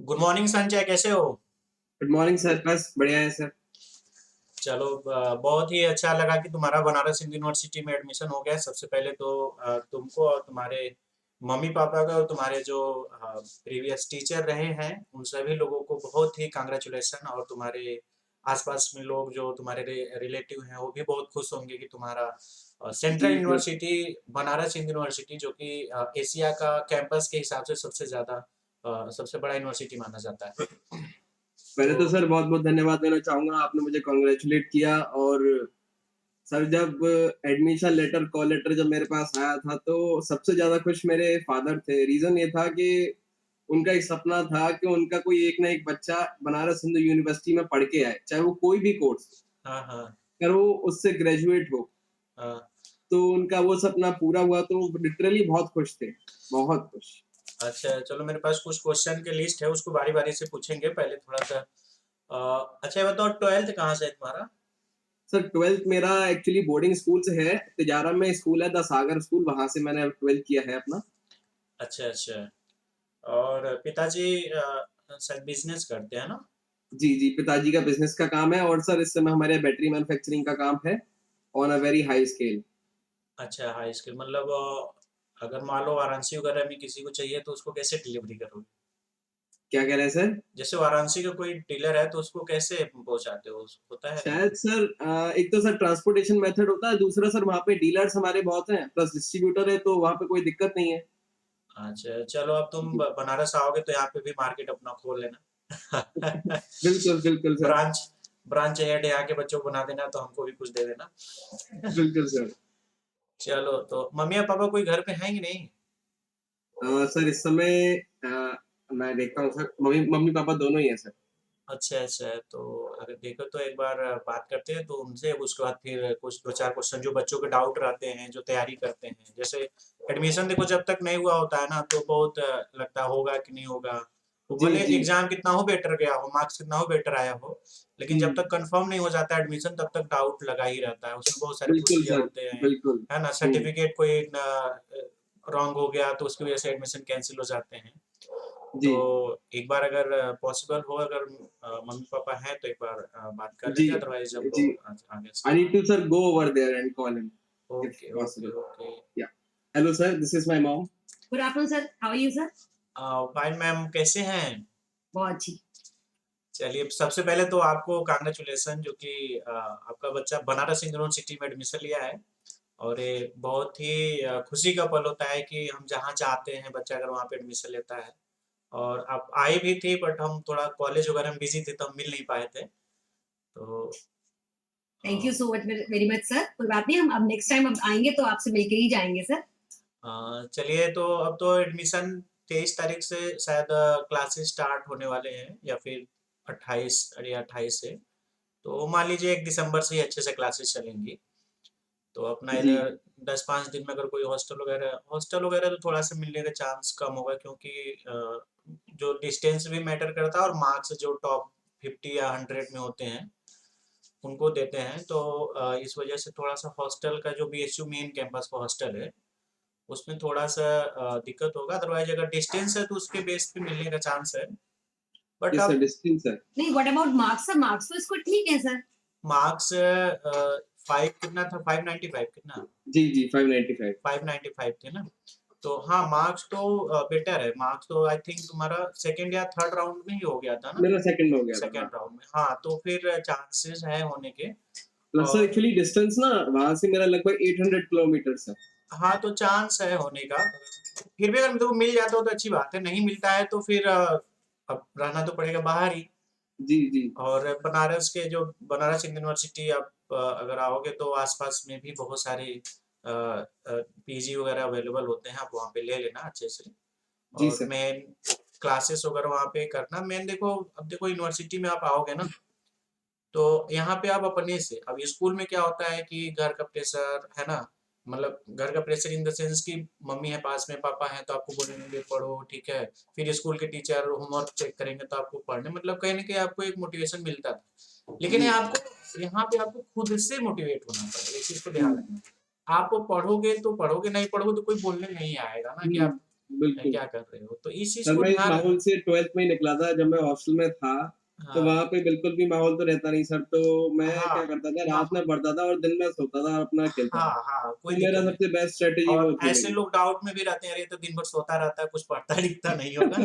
Good morning Sanjay, कैसे हो? Good morning sir. बस बढ़िया है सर। चलो, बहुत ही अच्छा लगा कि तुम्हारा बनारस हिंदू यूनिवर्सिटी में एडमिशन हो गया है। सबसे पहले तो तुमको और तुम्हारे मम्मी पापा का और तुम्हारे जो प्रीवियस टीचर रहे हैं उन सभी लोगों को बहुत ही कांग्रेचुलेसन। और तुम्हारे आसपास में लोग जो तुम्हारे रिलेटिव हैं वो भी बहुत खुश होंगे कि तुम्हारा central G sir. University Banaras Hindu university जो कि एशिया का कैंपस के हिसाब से सबसे ज़्यादा सबसे बड़ा यूनिवर्सिटी माना जाता है। पहले तो तो सर बहुत-बहुत धन्यवाद देना चाहूँगा, आपने मुझे कांग्रेचुलेट किया। और सर जब एडमिशन लेटर, कॉल लेटर जब मेरे पास आया था तो सबसे ज़्यादा खुश मेरे फादर थे। रीज़न ये था कि उनका एक सपना था कि उनका कोई एक ना एक बच्चा बनारस हिंदू यूनिवर्सिटी में पढ़ के आए, चाहे वो कोई भी कोर्स हो, हाँ, हाँ, अगर वो उससे ग्रेजुएट हो। हाँ। तो उनका वो सपना पूरा हुआ तो वो लिटरली बहुत खुश थे, बहुत खुश। अच्छा, चलो मेरे पास कुछ क्वेश्चन की लिस्ट है, उसको बारी-बारी से पूछेंगे। पहले थोड़ा-सा अच्छा ये बताओ, 12th कहाँ से है तुम्हारा? सर 12th मेरा एक्चुअली बोर्डिंग स्कूल से है। तिजारा में स्कूल है द सागर स्कूल, वहाँ से मैंने 12th किया है अपना। अच्छा, अच्छा। और पिताजी शायद बिज़नेस करते हैं ना? जी, जी, पिताजी का बिज़नेस का काम है और सर इस समय हमारे बैटरी मैन्युफैक्चरिंग का काम है on a very high scale. अच्छा, हाई स्कूल मतलब अगर मान लो वाराणसी वगैरह में किसी को चाहिए तो उसको कैसे डिलीवरी करोगे? क्या कह रहे हैं सर? जैसे वाराणसी का कोई डीलर है तो उसको कैसे पहुँचाते हो? होता है? शायद सर एक तो सर ट्रांसपोर्टेशन मेथड होता है, दूसरा सर वहाँ पे डीलर्स हमारे बहुत हैं, प्लस डिस्ट्रीब्यूटर है तो वहाँ पे कोई दिक्कत नहीं है। अच्छा, चलो अब तुम जी। बनारस आओगे तो यहाँ पे भी मार्केट अपना खोल लेना। बिल्कुल, बिल्कुल सर। ब्रांच ब्रांच हेड यहाँ के बच्चों को बना देना तो हमको भी कुछ दे देना। बिल्कुल सर। चलो, तो मम्मी और पापा कोई घर पे हैं कि नहीं? सर इस समय मैं देखता हूँ सर, मम्मी-पापा दोनों ही हैं सर। अच्छा, अच्छा। तो अगर देखो तो एक बार बात करते हैं तो उनसे, उसके बाद फिर कुछ 2-4 क्वेश्चन जो बच्चों के डाउट रहते हैं, जो तैयारी करते हैं। जैसे एडमिशन देखो जब तक नहीं हुआ होता है ना तो बहुत लगता होगा कि नहीं होगा। वो जी, भले जी। एग्ज़ाम कितना हो बेटर गया हो, मार्क्स कितना हो बेटर आया हो, लेकिन जी। जब तक कन्फर्म नहीं हो जाता एडमिशन तब तक डाउट लगा ही रहता है। उसमें बहुत सारे बिल्कुल प्रोसीजर सर, होते हैं, बिल्कुल। है ना? हुँ। सर्टिफ़िकेट कोई रॉन्ग हो गया तो उसकी वजह से एडमिशन कैंसल हो जाते हैं। जी। तो एक बार अगर पॉसिबल हो, अगर मम्मी-पापा हैं तो एक बार बात कर जी, लेते हैं, अदरवाइज़ हम जी। लोग आगे I से। need to, sir, go over there and call him if okay, okay, possible. Okay. Yeah. Hello, sir. This is my mom. Good afternoon sir, how are you sir? Fine ma'am, कैसे हैं? बहुत अच्छी। चलिए, सबसे पहले तो आपको कांग्रेचुलेशन जो कि आपका बच्चा बनारस हिंदू यूनिवर्सिटी में एडमिशन लिया है। और ये बहुत ही खुशी का पल होता है कि हम जहाँ चाहते हैं बच्चा अगर वहाँ पे एडमिशन लेता है। और आप आई भी थी बट हम थोड़ा कॉलेज वगैरह में बिज़ी थे तो हम मिल नहीं पाए थे। तो thank you a, so much, very much sir. कोई बात नहीं, हम अब नेक्स्ट टाइम अब आएँगे तो आपसे मिलके ही जाएँगे सर। चलिए, तो अब तो एडमिशन 23 तारीख से शायद क्लासेस स्टार्ट होने वाले हैं, या फिर 28 या 28 से। तो मान लीजिए 1 दिसंबर से ही अच्छे से क्लासेस चलेंगी। तो अपना जी। इधर 10-5 दिन में अगर कोई हॉस्टल वगैरह तो थोड़ा सा मिलने का चांस कम होगा, क्योंकि जो डिस्टेंस भी मैटर करता है और मार्क्स जो टॉप 50 या 100 में होते हैं उनको देते हैं। तो इस वजह से थोड़ा सा हॉस्टल का जो बीएचयू मेन कैंपस का हॉस्टल है उसमें थोड़ा-सा दिक्कत होगा। अदरवाइज़ अगर डिस्टेंस है तो उसके बेस पे मिलने का चांस है। But Yes, sir. अब Distance, sir. नहीं, what about marks sir? Marks तो इसको ठीक है सर। मार्क्स 5 कितना था? 595 कितना? जी, जी, 595. 595 थे ना? तो हाँ, मार्क्स तो बेटर है। मार्क्स तो आई थिंक तुम्हारा सेकंड या थर्ड राउंड में ही हो गया था ना? मेरा सेकंड में हो गया था, सेकंड हाँ। राउंड में। हाँ, तो फिर चांसेस हैं होने के। प्लस सर और एक्चुअली डिस्टेंस ना वहाँ से मेरा लगभग 800 किलोमीटर्स है। हाँ, तो चांस है होने का। फिर भी अगर देखो मिल जाता हो तो अच्छी बात है, नहीं मिलता है तो फिर अब रहना तो पड़ेगा बाहर ही। जी, जी। और बनारस के जो बनारस हिंदू यूनिवर्सिटी, आप अगर आओगे तो आसपास में भी बहुत सारे पीजी वगैरह अवेलेबल होते हैं, आप वहाँ पे ले लेना अच्छे से। जी, और सर। मेन क्लासेस वगैरह वहाँ पे करना। मेन देखो, अब देखो यूनिवर्सिटी में आप आओगे ना तो यहाँ पे आप अपने से, अब स्कूल में क्या होता है कि घर का प्रेशर है ना, मतलब घर का प्रेशर इन द सेंस कि मम्मी है पास में, पापा हैं तो आपको बोलेंगे पढ़ो, ठीक है। फिर स्कूल के टीचर होमवर्क चेक करेंगे तो आपको पढ़ने, मतलब कहीं ना कहीं आपको एक मोटिवेशन मिलता था। लेकिन ये जी। आपको यहाँ पे आपको खुद से मोटिवेट होना पड़ेगा, इस चीज को ध्यान हुँ, रखना। आप पढ़ोगे तो पढ़ोगे, नहीं पढ़ोगे तो कोई बोलने नहीं आएगा ना कि हुँ। आप बिल्कुल। क्या कर रहे हो? तो इस चीज़ सर को मैं इस ध्यान। माहौल से 12th में ही निकला था जब मैं हॉस्टल में था, तो हाँ, वहाँ पे बिल्कुल भी माहौल तो रहता नहीं सर, तो मैं हाँ, क्या करता था रात माह में पढ़ता था और दिन में सोता था और अपना खेलता था। हाँ, हाँ, कोई तो दिक्कत मेरा नहीं। सबसे बेस्ट स्ट्रैटेजी वो और थी ऐसे मेरी। लोग डाउट में भी रहते हैं, अरे! ये तो दिन भर सोता रहता है, कुछ पढ़ता-लिखता नहीं होगा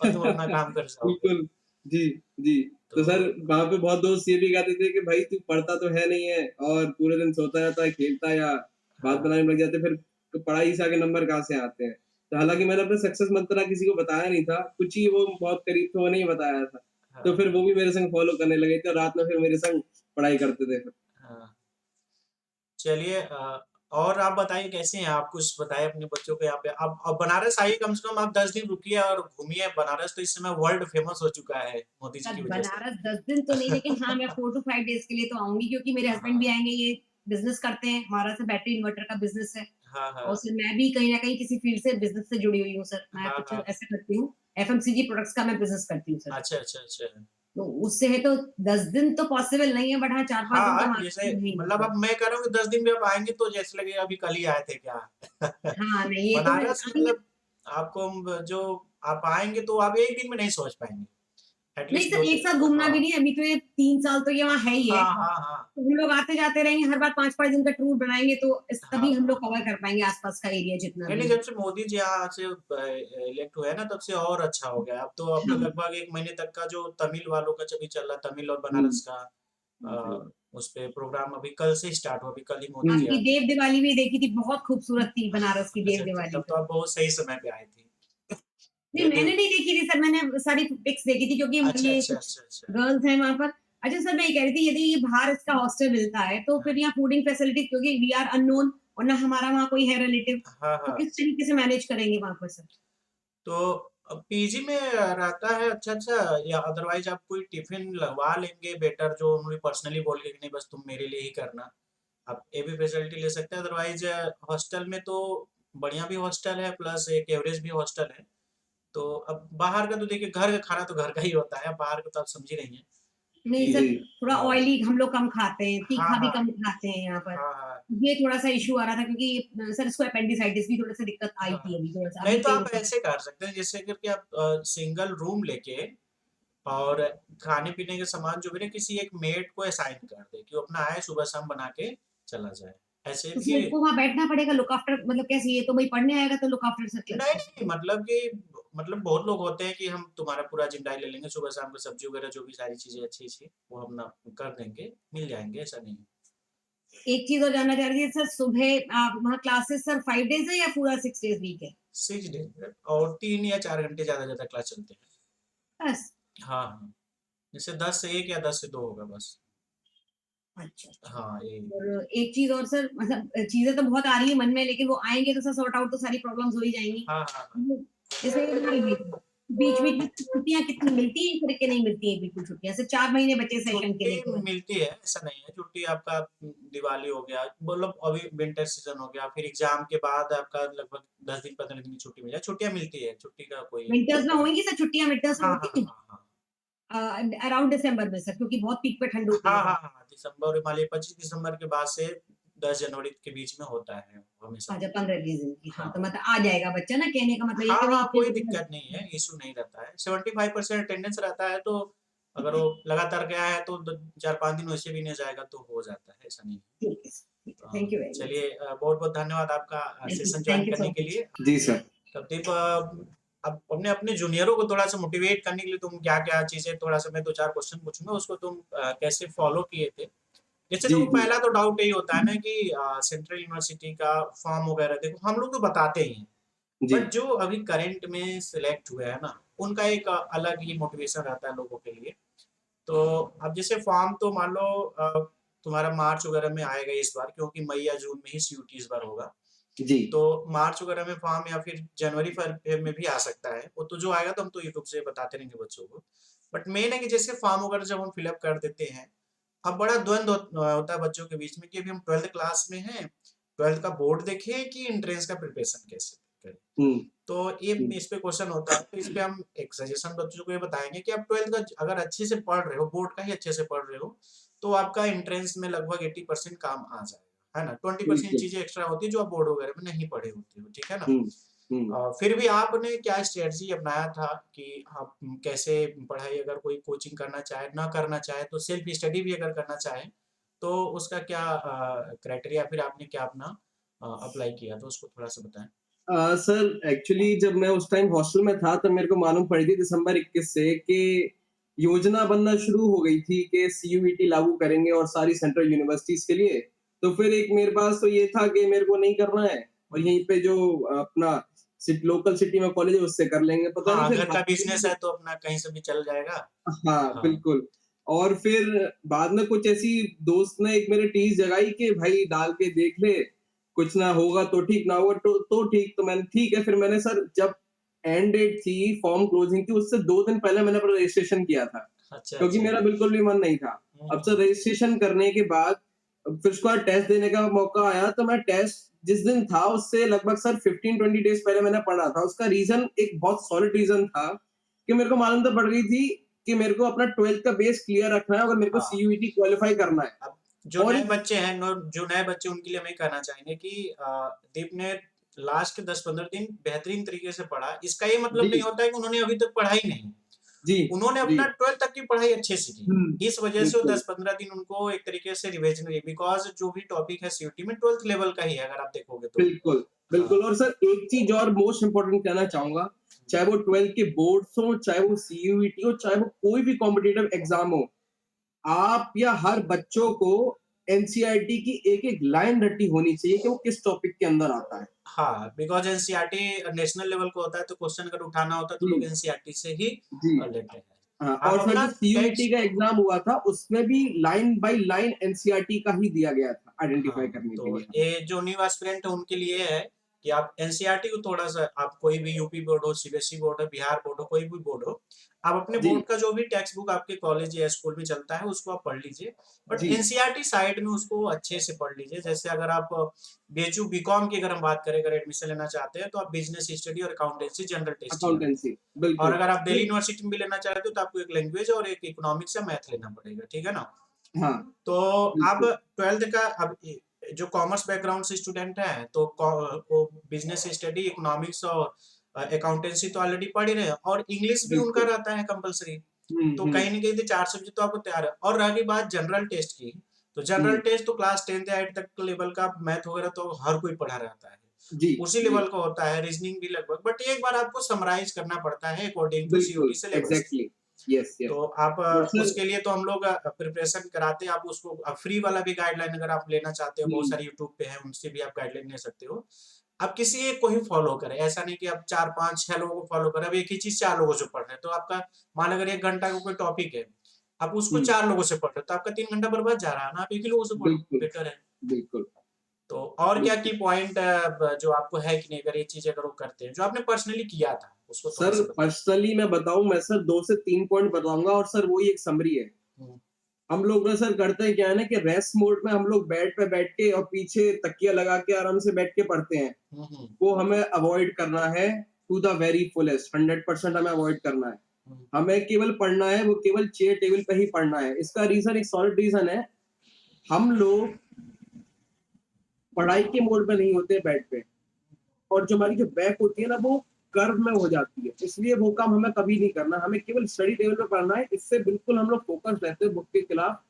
और तुम अपना काम कर जाओगे। बिल्कुल, जी, जी। तो तो सर वहाँ पे बहुत दोस्त ये भी कहते थे कि भाई तू पढ़ता तो है नहीं है और पूरे दिन सोता रहता है, खेलता है या बात हाँ, बनाने में लग जाते फिर तो पढ़ाई से आगे नंबर कहाँ से आते हैं? तो हालाँकि मैंने अपना सक्सेस मंत्रा किसी को बताया नहीं था, कुछ ही वो बहुत करीब थे उन्हें ही बताया था। तो हाँ, फिर वो भी मेरे संग फ़ॉलो करने लगे थे और रात में फिर मेरे संग पढ़ाई करते थे फिर। हाँ। चलिए और आप बताइए कैसे हैं आप? कुछ बताइए अपने बच्चों को यहाँ पे। अब बनारस आइए, कम से कम आप 10 दिन रुकिए और घूमिए। बनारस तो इस समय वर्ल्ड फेमस हो चुका है मोदी जी सर की वजह से। बनारस 10 दिन तो नहीं, लेकिन हाँ, मैं 4 टू 5 डेज़ के लिए तो आऊँगी, क्योंकि मेरे हस्बैंड भी हाँ, आएँगे, ये बिज़नेस करते हैं, हमारा सर बैटरी इन्वर्टर का बिज़नेस है। हाँ, और हाँ, सर मैं भी कहीं न कहीं किसी फ़ील्ड से बिज़नेस से जुड़ी हुई हूँ सर। मैं हाँ, कुछ हाँ। ऐसा करती हूँ, एफएमसीजी प्रोडक्ट्स का मैं बिज़नेस करती हूँ सर। अच्छा, अच्छा, अच्छा। तो उससे है तो 10 दिन तो पॉसिबल नहीं है, बट हाँ 4-5 दिन तो हाँ, हम जैसे आराम से रहेंगे मतलब सर। अब मैं कह रहा हूँ कि 10 दिन में आप आएँगे तो जैसे लगेगा अभी कल ही आए थे क्या। हाँ, नहीं ये तो है। बनारस अभी मैं मतलब आपको जो आप आएँगे तो आप 1 दिन में नहीं समझ पाएँगे। नहीं एटलीस्ट सर, 2 एक साथ घूमना भी हाँ। नहीं है, अभी तो ये 3 साल तो ये वहाँ है ही है। हाँ, हाँ, हाँ। तो हम लोग आते-जाते रहेंगे, हर बार 5-5 दिन का टूर बनाएँगे, तो हाँ, तभी हम लोग हाँ। कवर कर पाएँगे आस-पास का एरिया जितना नहीं, भी नहीं, है। जब से मोदी जी यहाँ से इलेक्ट हुए हैं ना, तब से और अच्छा हो गया है। अब तो हाँ, लगभग 1 महीने तक का जो तमिल वालों का अभी चल रहा है, तमिल और हुँ, बनारस का जी। उस पे प्रोग्राम अभी कल से स्टार्ट हुआ, अभी कल ही मोदी जी आपकी आए थे। देव दिवाली भी देखी थी, बहुत खूबसूरत थी बनारस की अच्छा, देव दिवाली तब तो तो। आप बहुत सही समय पे आई थी। नहीं, देव मैंने देव नहीं देखी थी सर, मैंने सारी पिक्स देखी थी, क्योंकि अच्छा, ये अच्छा, कुछ अच्छा, अच्छा। गर्ल्स हैं वहाँ पर। अच्छा सर, मैं ये कह रही थी, यदि ये बाहर इसका हॉस्टल मिलता है, तो हाँ, फिर यहाँ फूडिंग फैसिलिटीज़, क्योंकि वी आर अननोन और ना हमारा वहाँ कोई है रिलेटिव, हाँ, तो हाँ। किस तरीके से मैनेज करेंगे वहाँ पर सर? तो पीजी में रहता है अच्छा-अच्छा, या अदरवाइज़ आप कोई टिफ़िन लगवा लेंगे बेटर, जो उन्हें पर्सनली बोल के कि नहीं बस तुम मेरे लिए ही करना। आप ये भी फैसिलिटी ले सकते हैं, अदरवाइज़ हॉस्टल में तो बढ़िया भी हॉस्टल है प्लस एक एवरेज भी हॉस्टल है। तो अब बाहर का तो देखिए, घर का खाना तो घर का ही होता है, बाहर का तो आप समझ ही रही हैं नहीं कि सर, जी, थोड़ा हाँ, ऑयली हम लोग कम खाते हैं, हाँ, तीखा भी हाँ, कम खाते हैं यहाँ पर। हाँ, हाँ, ये थोड़ा-सा इश्यू आ रहा था, क्योंकि सर इसको अपेंडिसाइटिस की थोड़ी-सी दिक्कत आई हाँ। थी अभी, थोड़ा-सा नहीं अभी तो से ही आप मतलब। ऐसे कर सकते हैं जैसे करके आप सिंगल रूम लेके और खाने-पीने के सामान जो भी ना किसी एक मेड को असाइन कर दें कि वो अपना आए सुबह-शाम बना के चला जाए। ऐसे तो भी सर को वहाँ बैठना पड़ेगा लुक आफ्टर, मतलब कैसे, ये तो वही पढ़ने आएगा तो लुक आफ्टर सर नहीं, कैसे? नहीं, मतलब कि मतलब बहुत लोग होते हैं कि हम तुम्हारा पूरा ज़िम्मेदारी ले लेंगे, सुबह-शाम को सब्ज़ी वगैरह जो भी सारी चीज़ें अच्छी-अच्छी वो अपना कर देंगे, मिल जाएँगे, ऐसा नहीं है। एक चीज़ और जानना चाह रही थी सर, सुबह वहाँ क्लासेस सर 5 डेज़ है या पूरा 6 डेज़ वीक है? 6 डेज़ और 3 या 4 घंटे ज़्यादा से ज़्यादा क्लास चलते हैं। बस? हाँ, हाँ। जैसे 10 से 1 या 10 से 2 होगा बस। अच्छा, अच्छा। हाँ, यही। और एक चीज़ और सर, मतलब चीज़ें तो बहुत आ रही है मन में, लेकिन वो आएँगे तो सर सॉर्ट आउट तो सारी प्रॉब्लम्स हो ही जाएँगी। हाँ, हाँ, हाँ। वो जैसे बीच-बीच में छुट्टियाँ कितनी मिलती हैं फिर, कि नहीं मिलती हैं बिल्कुल छुट्टियाँ? सिर्फ 4 महीने बचे सेशन के छुट्टी लिए केवल। मिलती है, ऐसा नहीं है। छुट्टी आपका दिवाली हो गया, मतलब अभी विंटर सीज़न हो गया, फिर एग्ज़ाम के बाद आपका लगभग 10 दिन, 15 दिन की छुट्टी मिल जाए, छुट्टियाँ मिलती है, छुट्टी का कोई विंटर्स में दिक्कत नहीं। होंगी सर छुट्टियाँ, विंटर्स में हाँ, होती हाँ, हैं? हाँ, हाँ। अराउंड दिसंबर में सर, क्योंकि बहुत पीक पे ठंड होती है हाँ, हाँ, तब। हाँ, दिसंबर मान लीजिए 25 दिसंबर के बाद से 10 जनवरी के बीच में होता है हमेशा। अच्छा, 15-20 दिन की। हाँ, तो हाँ। मतलब आ जाएगा बच्चा ना, कहने का मतलब ये हाँ, है कि हाँ, कोई भई दिक्कत नहीं है, इश्यू नहीं रहता है। 75% अटेंडेंस रहता है, तो अगर वो लगातार गया है तो द 4-5 दिन वैसे भी नहीं जाएगा तो हो जाता है, ऐसा नहीं है। ठीक है, ठीक है। थैंक यू वेरी मच चलिए सर। बहुत-बहुत धन्यवाद आपका सेशन जॉइन थैंक यू करने सो के मच। लिए। जी सर। तकरीब अब अपने अपने जूनियरों को थोड़ा-सा मोटिवेट करने के लिए तुम क्या-क्या चीज़ें, थोड़ा-सा मैं 2-4 क्वेश्चन पूछूँगा, उसको तुम कैसे फॉलो किए थे? जैसे जी, देखो, जी। पहला तो डाउट यही होता है ना कि सेंट्रल यूनिवर्सिटी का फॉर्म वगैरह देखो हम लोग तो बताते ही हैं, जी, बट जो अभी करंट में सिलेक्ट हुए हैं ना, उनका एक अलग ही मोटिवेशन रहता है लोगों के लिए। तो अब जैसे फॉर्म तो मान लो तुम्हारा मार्च वगैरह में आएगा इस बार, क्योंकि मई या जून में ही सीयूटी इस बार होगा। जी। तो मार्च वगैरह में फॉर्म या फिर जनवरी फरवरी में भी आ सकता है। वो तो जो आएगा तो हम तो यूट्यूब से बताते रहेंगे बच्चों को। बट मेन है कि जैसे फॉर्म वगैरह जब हम फिल अप कर देते हैं, अब बड़ा द्वंद्व होता है बच्चों के बीच में कि अभी हम 12th क्लास में हैं, 12th का बोर्ड देखें कि एंट्रेंस का प्रिपरेशन कैसे करें? हुँ, तो ये हुँ। इस पे क्वेश्चन होता है, तो इस पे हम एक सजेशन बच्चों को ये बताएँगे कि आप 12th का अगर अच्छे से पढ़ रहे हो, बोर्ड का ही अच्छे से पढ़ रहे हो, तो आपका एंट्रेंस में लगभग 80% काम आ जाएगा, है ना? 20% बिल्कुल। चीज़ें एक्स्ट्रा होती है जो आप बोर्ड वगैरह में नहीं पढ़े होते हो, ठीक है ना? हुँ, फिर भी आपने क्या स्ट्रेटजी अपनाया था कि आप कैसे पढ़ाई, अगर कोई कोचिंग करना चाहे, ना करना चाहे तो सेल्फ स्टडी भी अगर करना चाहे तो उसका क्या क्राइटेरिया, फिर आपने क्या अपना अप्लाई किया, तो उसको थोड़ा सा बताएं। सर एक्चुअली जब मैं उस टाइम हॉस्टल में था तब मेरे को मालूम पड़ी थी दिसंबर 21 से कि योजना बनना शुरू हो गई थी कि सीयूईटी लागू करेंगे और सारी सेंट्रल यूनिवर्सिटीज के लिए। तो फिर एक मेरे पास तो ये था कि मेरे को नहीं करना है और यहीं पे जो अपना लोकल सिटी में कॉलेज है उससे कर लेंगे, पता नहीं हाँ, फिर घर का बिजनेस है तो अपना कहीं से भी चल जाएगा। हाँ, हाँ। बिल्कुल। और फिर बाद में कुछ ऐसी दोस्त ने एक मेरे टीस जगाई कि भाई डाल के देख ले, कुछ ना होगा तो ठीक, ना होगा तो ठीक। तो मैंने ठीक है, फिर मैंने सर जब एंड डेट थी फॉर्म क्लोजिंग की उससे 2 दिन पहले मैंने अपना रजिस्ट्रेशन किया था, अच्छा क्योंकि अच्छा। मेरा बिल्कुल भी मन नहीं था। अब सर हम्म। रजिस्ट्रेशन करने के बाद फिर उसके बाद टेस्ट देने का मौका आया तो मैं टेस्ट जिस दिन था उससे लगभग सर 15-20 डेज़ पहले मैंने पढ़ा था। उसका रीज़न एक बहुत सॉलिड रीज़न था कि मेरे को मालूम तो पड़ रही थी कि मेरे को अपना 12th का बेस क्लियर रखना है अगर मेरे को हाँ, सीयूईटी क्वालीफाई करना है। अब जो और नए बच्चे हैं, जो नए बच्चे, उनके लिए हम ये कहना चाहेंगे कि दीप ने लास्ट के 10-15 दिन बेहतरीन तरीके से पढ़ा। इसका ये मतलब नहीं जी, होता है कि उन्होंने अभी तक पढ़ा ही नहीं। जी, उन्होंने जी। अपना 12 तक की पढ़ाई अच्छे से की। हुँ, इस वजह से वो बिल्कुल, 10-15 दिन उनको एक तरीके से रिवीजन हुई, बिकॉज़ जो भी टॉपिक है सीयूटी में 12th लेवल का ही है, अगर आप देखोगे तो। बिल्कुल, हाँ। बिल्कुल। और सर एक चीज़ और मोस्ट इम्पोर्टेंट कहना चाहूँगा, चाहे वो 12th के बोर्ड्स हों, चाहे वो सीयूईटी हो, चाहे वो कोई भी कॉम्पिटिटिव एग्ज़ाम हो, आप या हर बच्चों को एनसीईआरटी की एक-एक लाइन रटी होनी चाहिए कि वो किस टॉपिक के अंदर आता है। हाँ, बिकॉज़ एनसीईआरटी नेशनल लेवल का होता है, तो क्वेश्चन अगर उठाना होता है तो लोग जी, एनसीईआरटी से ही जी। लेते हैं। हाँ, आप और सर अपना जो सीयूईटी टेक्स्ट। का एग्ज़ाम हुआ था, उसमें भी लाइन बाय लाइन एनसीईआरटी का ही दिया गया था आइडेंटिफ़ाई हाँ, करने के तो लिए हमें। ये जो न्यू एस्पिरेंट है उनके लिए है कि आप एनसीईआरटी को थोड़ा-सा, आप कोई भी यूपी बोर्ड हो, सीबीएसई बोर्ड हो, बिहार बोर्ड हो, कोई भी बोर्ड हो, आप अपने जी, बोर्ड का जो भी टेक्स्ट बुक आपके कॉलेज या स्कूल में चलता है उसको आप पढ़ लीजिए। बट जी, एनसीईआरटी साइड में उसको अच्छे से पढ़ लीजिए। जैसे अगर आप बीएचयू बीकॉम की अगर हम बात करें, अगर एडमिशन लेना चाहते हैं तो आप बिजनेस स्टडी और अकाउंटेंसी जनरल टेस्ट ही आते अकाउंटेंसी, हैं। और बिल्कुल। अगर आप दिल्ली नहीं यूनिवर्सिटी में भी लेना चाहते हो तो आपको एक लैंग्वेज और एक इकोनॉमिक्स या मैथ लेना पड़ेगा, ठीक है ना? हाँ, तो अब बिल्कुल। 12th का, अब जो कॉमर्स बैकग्राउंड से स्टूडेंट हैं तो वो बिजनेस स्टडी, इकोनॉमिक्स और अकाउंटेंसी तो ऑलरेडी पढ़ ही रहे हैं, और इंग्लिश भी उनका बिल्कुल। रहता है कंपलसरी। हुँ, तो हुँ। कहीं न कहीं तो 4 सब्जेक्ट तो आपको तैयार है। और रह गई बात जनरल टेस्ट की, तो जनरल हुँ। टेस्ट तो क्लास 10th या 8 तक लेवल का मैथ वगैरह तो हर कोई पढ़ा रहता है। जी, उसी जी। लेवल का होता है, रीजनिंग भी लगभग, बट एक बार आपको समराइज़ करना पड़ता है अकॉर्डिंग टू बिल्कुल, CUT syllabus. Exactly. Yes, yes. तो आप और सर उसके लिए तो हम लोग प्रिपरेशन कराते हैं। आप उसको फ्री वाला भी गाइडलाइन अगर आप लेना चाहते हो, बहुत हुँ, सारे यूट्यूब पे है, उनसे भी आप गाइडलाइन ले सकते हो। आप किसी एक को ही फॉलो करें, ऐसा नहीं कि आप 4-5-6 लोगों को फॉलो करें। अब एक ही चीज़ 4 लोगों से पढ़ रहे हैं, तो आपका, मान अगर 1 घंटा का कोई टॉपिक है, आप उसको हुँ। 4 लोगों से पढ़ रहे हो, तो आपका 3 घंटा बर्बाद जा रहा है ना, आप एक ही लोगों से पढ़ो, बिल्कुल, बेटर है। बिल्कुल, तो और क्या बिल्कुल। की पॉइंट जो आपको है कि नहीं, अगर ये चीज़ अगर वो करते हैं, जो आपने पर्सनली किया था, उसको सर थोड़ा-सा बताएँ? पर्सनली मैं बताऊँ मैं सर 2 से 3 पॉइंट बताऊँगा और सर वही एक समरी है। हुँ, हम लोग ना सर करते हैं क्या है ना कि रेस्ट मोड में हम लोग बेड पे बैठ के और पीछे तकिया लगा के आराम से बैठ के पढ़ते हैं। हुँ, हुँ, वो हमें अवॉइड करना है टू द वेरी फुलेस्ट 100% हमें अवॉइड करना है। हुँ। हमें केवल पढ़ना है, वो केवल चेयर टेबल पे ही पढ़ना है। इसका रीज़न एक सॉलिड रीज़न है, हम लोग पढ़ाई के मोड में नहीं होते बेड पे और जो हमारी जो बैक होती है ना वो कर्व में हो जाती है। इसलिए वो काम हमें कभी नहीं करना, हमें केवल स्टडी टेबल पे पढ़ना है। इससे बिल्कुल हम लोग फ़ोकस रहते हैं बुक के खिलाफ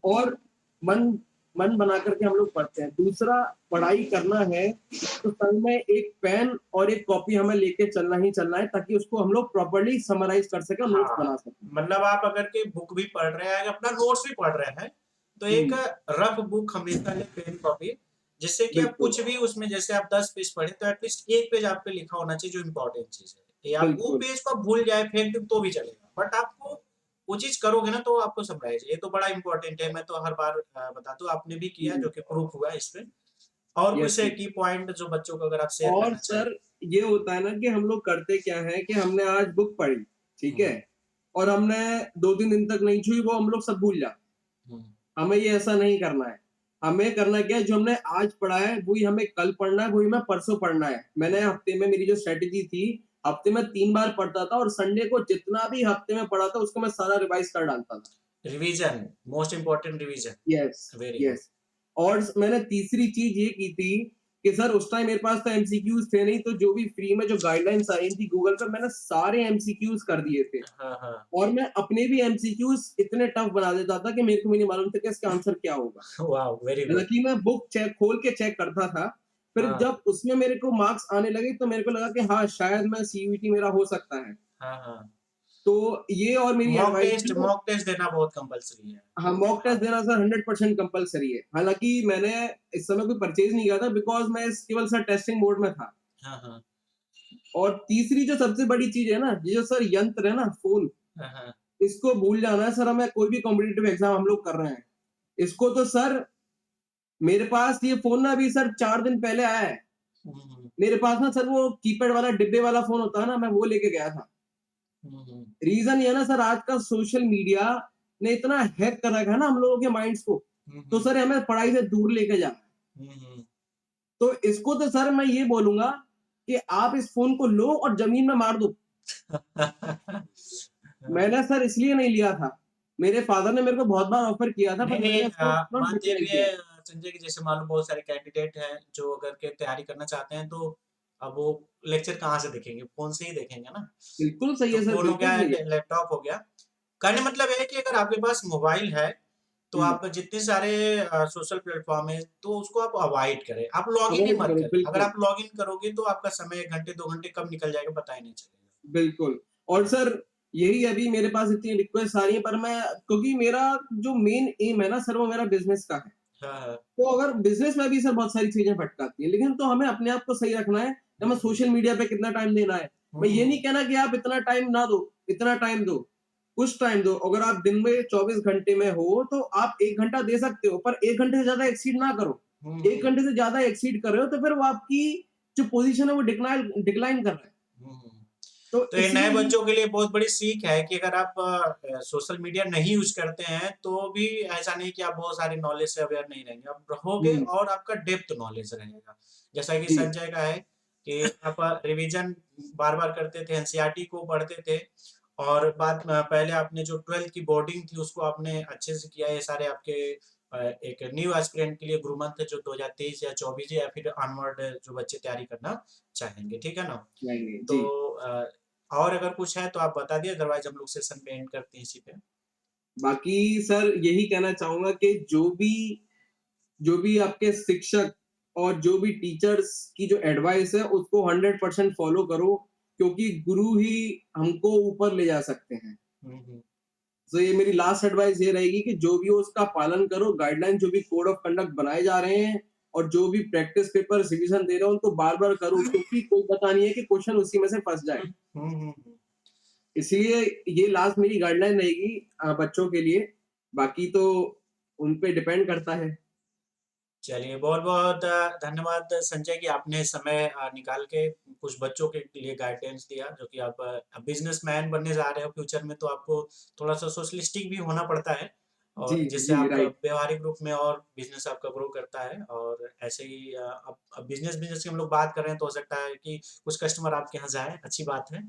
और मन मन बना कर के हम लोग पढ़ते हैं। दूसरा पढ़ाई करना है तो संग में एक पेन और एक कॉपी हमें लेके चलना ही चलना है ताकि उसको हम लोग प्रॉपर्ली समराइज़ कर सकें और नोट्स हाँ, बना सकें। मतलब आप अगर के बुक भी पढ़ रहे हैं, अपना नोट्स भी पढ़ रहे हैं, तो एक हुँ, रफ बुक हमेशा लें, पेन कॉपी, जिससे कि आप बिल्कुल, कुछ भी उसमें, जैसे आप 10 पेज पढ़े तो एटलीस्ट 1 पेज आप पे लिखा होना चाहिए जो इम्पोर्टेंट चीज़ है। या आप वो बिल्कुल, पेज को आप भूल जाए, फेंक दें तो भी चलेगा, बट आपको वो चीज़ करोगे ना तो आपको समझाइए। ये तो बड़ा इम्पोर्टेंट है, मैं तो हर बार बताता हूँ, आपने भी किया हुँ, जो कि प्रूफ हुआ है इस पे। और कुछ यस। की पॉइंट जो बच्चों को अगर आप शेयर और करना चाहें? सर ये होता है ना कि हम लोग करते क्या है कि हमने आज बुक पढ़ी, ठीक हुँ, है? और हमने 2-3 दिन तक नहीं छुई वो हम लोग सब भूल जाते हुँ, हैं। हमें ये ऐसा नहीं करना है। हमें करना क्या है जो हमने आज पढ़ा है वही हमें कल पढ़ना है, वही हमें परसों पढ़ना है। मैंने हफ्ते में मेरी जो स्ट्रैटेजी थी, हफ्ते में 3 बार पढ़ता था और संडे को जितना भी हफ्ते में पढ़ा था उसको मैं सारा रिवाइज़ कर डालता था। Revision, most important revision, yes, very good. Yes. और मैंने तीसरी चीज़ ये की थी कि सर उस टाइम मेरे पास तो एमसीक्यूज थे नहीं, तो जो भी फ्री में जो गाइडलाइंस आई थी गूगल पर, मैंने सारे एमसीक्यूज कर दिए थे। हाँ, हाँ। और मैं अपने भी एमसीक्यूज इतने टफ बना देता था कि मेरे को भी नहीं मालूम था कि इसका आंसर क्या होगा। वाओ! Very good. हालाँकि मैं बुक चेक खोल के चेक करता था, फिर हाँ, जब उसमें मेरे को मार्क्स आने लगे तो मेरे को लगा कि हाँ, शायद मैं सीयूईटी मेरा हो सकता है। हाँ, हाँ। तो ये और मेरी एडवाइस थी। मॉक टेस्ट देना बहुत कंपल्सरी है। हाँ, मॉक टेस्ट हाँ, देना सर 100% कंपल्सरी है। हालाँकि मैंने इस समय कोई परचेज़ नहीं किया था, बिकॉज़ मैं इस केवल सर टेस्टिंग मोड में था। हाँ, हाँ। और तीसरी जो सबसे बड़ी चीज़ है ना, ये जो सर यंत्र है ना फ़ोन, हाँ, हाँ। इसको भूल जाना है सर। हमें कोई भी कॉम्पिटिटिव एग्ज़ाम हम लोग कर रहे हैं। इसको तो सर, मेरे पास ये फ़ोन ना अभी सर 4 दिन पहले आया है। हुँ, हुँ। मेरे पास ना सर वो कीपैड वाला डिब्बे वाला फ़ोन होता है ना, मैं वो लेके गया था। हुँ, हुँ। रीज़न ये है ना सर, आज का सोशल मीडिया ने इतना हैक कर रखा है ना हम लोगों के माइंड्स को, हुँ, तो हुँ। सर हमें पढ़ाई से दूर लेके जा रहा है। हुँ, हुँ। तो इसको तो सर मैं ये बोलूँगा कि आप इस फ़ोन को लो और ज़मीन में मार दो। हाँ। मैंने सर इसलिए नहीं लिया था। मेरे फ़ादर ने मेरे को बहुत बार ऑफ़र किया था, नहीं, पर नहीं मैंने उसको तुरंत बात ये डिक्लाइन भी है किया। संजय कि जैसे मान लो बहुत सारे कैंडिडेट हैं जो अगर के तैयारी करना चाहते हैं तो अब वो लेक्चर कहाँ से देखेंगे? फ़ोन से ही देखेंगे ना। बिल्कुल सही तो है सर, फ़ोन हो बिल्कुल गया, सही है। लैपटॉप हो गया। कहने मतलब है कि अगर आपके पास मोबाइल है, तो हुँ, आप जितने सारे सोशल प्लेटफ़ॉर्म हैं, तो उसको आप अवॉइड करें। आप लॉगिन ही अवॉइड मत करो, करें। अगर बिल्कुल। आप लॉगिन करोगे तो आपका समय 1 घंटे, 2 घंटे कब निकल जाएगा पता ही नहीं चलेगा। बिल्कुल। और हाँ, सर यही अभी मेरे पास इतनी रिक्वेस्ट आ रही है, पर मैं, क्योंकि मेरा जो मेन एम है ना सर, वो मेरा बिज़नेस का है। हाँ, हाँ। तो अगर बिज़नेस में भी सर बहुत सारी चीज़ें भटकाती हैं, लेकिन तो हमें अपने आप को सही रखना है, हुँ, हमें हुँ। सोशल मीडिया पे कितना टाइम देना है। हुँ, मैं ये नहीं हुँ। कहना कि आप इतना टाइम ना दो, इतना टाइम दो, कुछ टाइम दो। अगर आप दिन में 24 घंटे में हो, तो आप 1 घंटा दे सकते हो, पर 1 घंटे से ज़्यादा एक्सीड ना करो। हुँ, 1 हुँ। घंटे से ज़्यादा एक्सीड कर रहे हो, तो फिर वो आपकी जो पोज़ीशन है, वो डिक्लाइन डिक्लाइन कर रहा है। हुँ, हुँ। तो तो ये नए इसलिए ये, बच्चों के लिए बहुत बड़ी सीख है कि अगर आप सोशल मीडिया नहीं यूज़ करते हैं, तो भी ऐसा नहीं कि आप बहुत सारी नॉलेज से अवेयर नहीं रहेंगे। आप रहोगे हुँ, और आपका डेप्थ नॉलेज रहेगा। जैसा कि जी। संजय का है कि आप रिवीजन बार-बार करते थे, एनसीईआरटी को पढ़ते थे और बाद में पहले आपने जो 12th की बोर्डिंग थी, उसको आपने अच्छे से किया। ये सारे आपके एक न्यू एस्पिरेंट के लिए गुरु मंत्र जो 2023 या 24 या फिर ऑनवर्ड जो बच्चे तैयारी करना चाहेंगे, ठीक है ना? नहीं, नहीं, तो जी। और अगर कुछ है तो आप बता दिए, अदरवाइज़ हम लोग सेशन पे एंड करते हैं इसी पे। बाकी सर यही कहना चाहूँगा कि जो भी आपके शिक्षक और जो भी टीचर्स की जो एडवाइस है, उसको 100% फॉलो करो, क्योंकि गुरु ही हमको ऊपर ले जा सकते हैं। हुँ, हुँ। तो ये मेरी लास्ट एडवाइस ये रहेगी कि जो भी हो उसका पालन करो, गाइडलाइन जो भी कोड ऑफ कंडक्ट बनाए जा रहे हैं और जो भी प्रैक्टिस पेपर रिवीजन दे रहे हो, उनको बार-बार करो, क्योंकि कोई पता नहीं है कि क्वेश्चन उसी में से फँस जाए। हुँ, हुँ, हुँ। इसलिए ये लास्ट मेरी गाइडलाइन रहेगी बच्चों के लिए, बाकी तो उन पे डिपेंड करता है। चलिए, बहुत-बहुत धन्यवाद संजय कि आपने समय निकाल के कुछ बच्चों के लिए गाइडेंस दिया, जो कि आप बिज़नेसमैन बनने जा रहे हो फ्यूचर में, तो आपको थोड़ा-सा सोशलिस्टिक भी होना पड़ता है जी, और जिससे जी, आप राइट। व्यावहारिक रूप में और बिज़नेस आपका ग्रो करता है और ऐसे ही अब बिज़नेस की हम लोग बात कर रहे हैं, तो हो सकता है कि कुछ कस्टमर आपके यहाँ जाएँ, अच्छी बात है।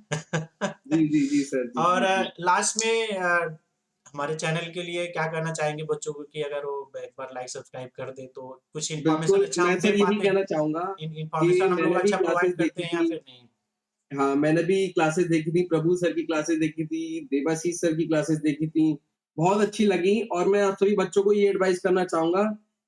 जी, जी, जी, सर। जी, और जी, जी। लास्ट में हमारे चैनल के लिए क्या कहना चाहेंगे बच्चों को कि अगर वो एक बार लाइक सब्सक्राइब कर दे तो कुछ इन्फॉर्मेशन बिल्कुल, अच्छा मैं हम दे सर यही पाते हैं? कहना चाहूँगा कि इन्फॉर्मेशन हम लोग मैंने भी अच्छा क्लासेस प्रोवाइड करते देखी हैं या थी। फिर नहीं? हाँ, मैंने भी क्लासेस देखी थी, प्रभु सर की क्लासेस देखी थी, देवाशीष सर की क्लासेस देखी थी, बहुत अच्छी लगी। और मैं आप सभी बच्चों को ये एडवाइस करना चाहूँगा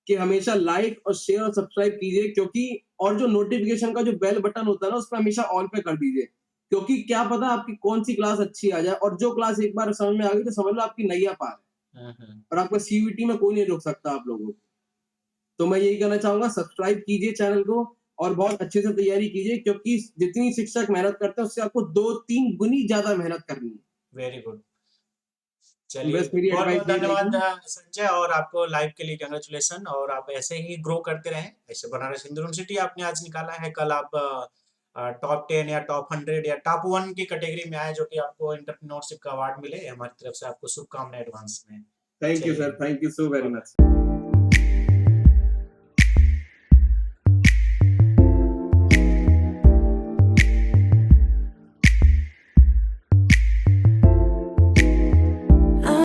कि हमेशा लाइक और शेयर और सब्सक्राइब कीजिए, क्योंकि और जो नोटिफ़िकेशन का जो बेल बटन होता है ना, उसपे हमेशा ऑल पे कर दीजिए। क्योंकि क्या पता आपकी कौन-सी क्लास अच्छी आ जाए, और जो क्लास एक बार समझ में आ गई तो समझ लो आपकी नैया पार है, हाँ, हाँ। और आपका सीयूईटी में कोई नहीं रोक सकता आप लोगों को। तो मैं यही कहना चाहूँगा, सब्सक्राइब कीजिए चैनल को और बहुत अच्छे से तैयारी कीजिए, क्योंकि जितनी शिक्षक मेहनत करते हैं उससे आपको 2-3 गुनी ज़्यादा मेहनत करनी है। Very good. तो चलिए, बस मेरी एडवाइस बहुत-बहुत यही धन्यवाद रहेगी। संजय और आपको लाइव के लिए कांग्रेचुलेशन और आप ऐसे ही ग्रो करते रहें। ऐसे बनारस हिंदू यूनिवर्सिटी आपने आज निकाला है, कल आप टॉप 10 या टॉप 100 या टॉप 1 की कैटेगरी में आए, जो कि आपको एंटरप्रेन्योरशिप का अवार्ड मिले। हमारी तरफ से आपको शुभकामनाएँ एडवांस में। थैंक यू चलिए, sir, thank you so very bye-bye. Much.